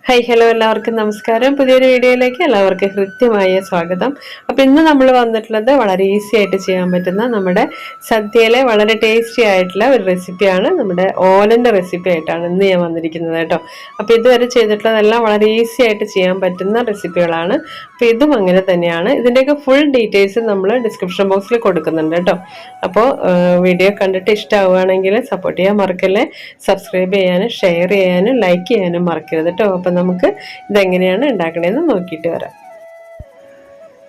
Hi hello എല്ലാവർക്കും നമസ്കാരം. പുതിയൊരു വീഡിയോയിലേക്ക് എല്ലാവർക്കും ഹൃദ്യമായ സ്വാഗതം. അപ്പോൾ ഇന്ന് നമ്മൾ വന്നിട്ടുള്ളത് വളരെ ഈസി ആയിട്ട് ചെയ്യാൻ പറ്റുന്ന നമ്മുടെ സദ്യയിലെ വളരെ ടേസ്റ്റി ആയിട്ടുള്ള ഒരു റെസിപ്പിയാണ്. നമ്മുടെ ഓലൻ്റെ റെസിപ്പി ആയിട്ടാണ് ഇന്ന് ഞാൻ വന്നിരിക്കുന്നത് കേട്ടോ. അപ്പോൾ ഇതുവരെ ചെയ്തിട്ടുള്ളതെല്ലാം വളരെ ഈസി ആയിട്ട് ചെയ്യാൻ പറ്റുന്ന റെസിപ്പികളാണ്. അപ്പോൾ ഇതും അങ്ങനെ തന്നെയാണ്. ഇതിൻ്റെയൊക്കെ ഫുൾ ഡീറ്റെയിൽസ് നമ്മൾ ഡിസ്ക്രിപ്ഷൻ ബോക്സിൽ കൊടുക്കുന്നുണ്ട് കേട്ടോ. അപ്പോൾ വീഡിയോ കണ്ടിട്ട് ഇഷ്ടമാവുകയാണെങ്കിൽ സപ്പോർട്ട് ചെയ്യാൻ മറക്കല്ലേ. സബ്സ്ക്രൈബ് ചെയ്യാനും ഷെയർ ചെയ്യാനും ലൈക്ക് ചെയ്യാനും മറക്കരുത് കേട്ടോ. അപ്പം നമുക്ക് ഇതെങ്ങനെയാണ് ഉണ്ടാക്കണേന്ന് നോക്കിയിട്ട് വരാം.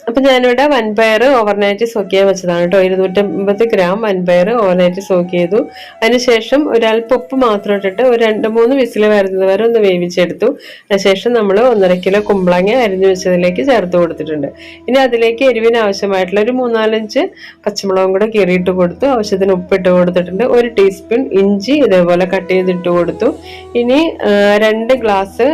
അപ്പം ഞാനിവിടെ വൻപയർ ഓവർനൈറ്റ് സോക്ക് ചെയ്യാൻ വെച്ചതാണ് കേട്ടോ. 250 ഗ്രാം വൻപയർ ഓവർനൈറ്റ് സോക്ക് ചെയ്തു. അതിനുശേഷം ഒരൽപ്പം ഉപ്പ് മാത്രം ഇട്ടിട്ട് ഒരു 2-3 വിസിൽ വരുന്നത് വരെ ഒന്ന് വേവിച്ചെടുത്തു. അതിനുശേഷം നമ്മൾ 1.5 കിലോ കുമ്പളങ്ങ അരിഞ്ഞു വെച്ചതിലേക്ക് ചേർത്ത് കൊടുത്തിട്ടുണ്ട്. ഇനി അതിലേക്ക് എരിവിന് ആവശ്യമായിട്ടുള്ള ഒരു 3-4 പച്ചമുളകും കൂടെ കീറിയിട്ട് കൊടുത്തു. ആവശ്യത്തിന് ഉപ്പിട്ട് കൊടുത്തിട്ടുണ്ട്. 1 ടീസ്പൂൺ ഇഞ്ചി ഇതേപോലെ കട്ട് ചെയ്തിട്ട് കൊടുത്തു. ഇനി 2 ഗ്ലാസ്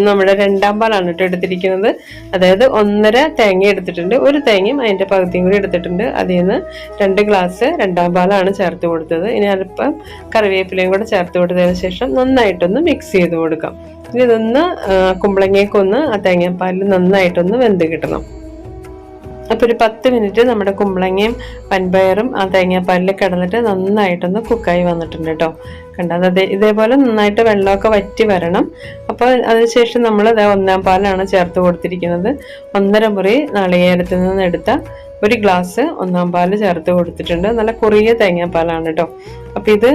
നമ്മുടെ രണ്ടാം പാലാണ് കേട്ടോ എടുത്തിരിക്കുന്നത്. അതായത് 1.5 തേങ്ങ എടുത്തിട്ടുണ്ട്. 1 തേങ്ങയും അതിൻ്റെ പകുതിയും കൂടി എടുത്തിട്ടുണ്ട്. അതിൽ നിന്ന് 2 ഗ്ലാസ് രണ്ടാം പാലാണ് ചേർത്ത് കൊടുത്തത്. ഇനി അല്പം കറിവേപ്പിലയും കൂടെ ചേർത്ത് കൊടുത്തതിന് ശേഷം നന്നായിട്ടൊന്ന് മിക്സ് ചെയ്ത് കൊടുക്കാം. ഇനി ഇതൊന്ന് കുമ്പളങ്ങയൊക്കെ ആ തേങ്ങാപ്പാലിൽ നന്നായിട്ടൊന്ന് വെന്ത് കിട്ടണം. അപ്പോൾ ഒരു 10 മിനിറ്റ് നമ്മുടെ കുമ്പളങ്ങയും വൻപയറും ആ തേങ്ങാപ്പാലിൽ കിടന്നിട്ട് നന്നായിട്ടൊന്ന് കുക്കായി വന്നിട്ടുണ്ട് കേട്ടോ. കണ്ടത് ഇതേപോലെ നന്നായിട്ട് വെള്ളമൊക്കെ വറ്റി വരണം. അപ്പോൾ അതിനുശേഷം നമ്മൾ 1 പാലാണ് ചേർത്ത് കൊടുത്തിരിക്കുന്നത്. 1.5 മുറി നാളികേരത്തിൽ നിന്ന് എടുത്ത 1 ഗ്ലാസ് 1 പാല് ചേർത്ത് കൊടുത്തിട്ടുണ്ട്. നല്ല കുറിയ തേങ്ങാപ്പാലാണ് കേട്ടോ. അപ്പോൾ ഇത്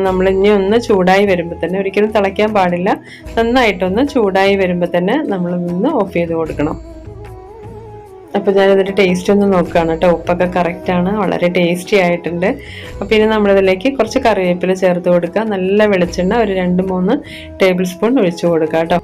നമ്മൾ ഇനി ഒന്ന് ചൂടായി വരുമ്പോൾ തന്നെ, ഒരിക്കലും തിളയ്ക്കാൻ പാടില്ല, നന്നായിട്ടൊന്ന് ചൂടായി വരുമ്പോൾ തന്നെ നമ്മൾ നിന്ന് ഓഫ് ചെയ്ത് കൊടുക്കണം. അപ്പോൾ ഞാനിതിൻ്റെ ടേസ്റ്റ് ഒന്ന് നോക്കുകയാണ് കേട്ടോ. ഉപ്പൊക്കെ കറക്റ്റാണ്, വളരെ ടേസ്റ്റി ആയിട്ടുണ്ട്. അപ്പോൾ ഇനി നമ്മളിതിലേക്ക് കുറച്ച് കറിവേപ്പില ചേർത്ത് കൊടുക്കുക. നല്ല വെളിച്ചെണ്ണ ഒരു 2-3 ടേബിൾ സ്പൂൺ ഒഴിച്ചു കൊടുക്കുക കേട്ടോ.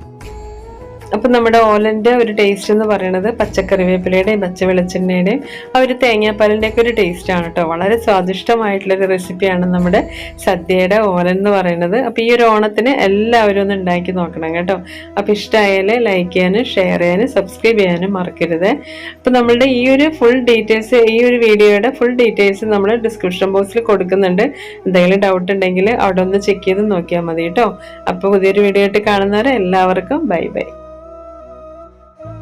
അപ്പം നമ്മുടെ ഓലൻ്റെ ഒരു ടേസ്റ്റ് എന്ന് പറയുന്നത് പച്ചക്കറിവേപ്പിലയുടെയും പച്ച വെളിച്ചെണ്ണയുടെയും ആ ഒരു തേങ്ങാപ്പാലിൻ്റെയൊക്കെ ഒരു ടേസ്റ്റാണ് കേട്ടോ. വളരെ സ്വാദിഷ്ടമായിട്ടുള്ളൊരു റെസിപ്പിയാണ് നമ്മുടെ സദ്യയുടെ ഓലൻ എന്ന് പറയുന്നത്. അപ്പോൾ ഈ ഒരു ഓണത്തിന് എല്ലാവരും ഒന്ന് ഉണ്ടാക്കി നോക്കണം കേട്ടോ. അപ്പോൾ ഇഷ്ടമായാൽ ലൈക്ക് ചെയ്യാനും ഷെയർ ചെയ്യാനും സബ്സ്ക്രൈബ് ചെയ്യാനും മറക്കരുത്. അപ്പോൾ നമ്മളുടെ ഈ ഒരു ഫുൾ ഡീറ്റെയിൽസ്, ഈ ഒരു വീഡിയോയുടെ ഫുൾ ഡീറ്റെയിൽസ് നമ്മൾ ഡിസ്ക്രിപ്ഷൻ ബോക്സിൽ കൊടുക്കുന്നുണ്ട്. എന്തെങ്കിലും ഡൗട്ട് ഉണ്ടെങ്കിൽ അവിടെ ഒന്ന് ചെക്ക് ചെയ്ത് നോക്കിയാൽ മതി കേട്ടോ. അപ്പോൾ പുതിയൊരു വീഡിയോ ആയിട്ട് കാണുന്നവരെ എല്ലാവർക്കും ബൈ ബൈ.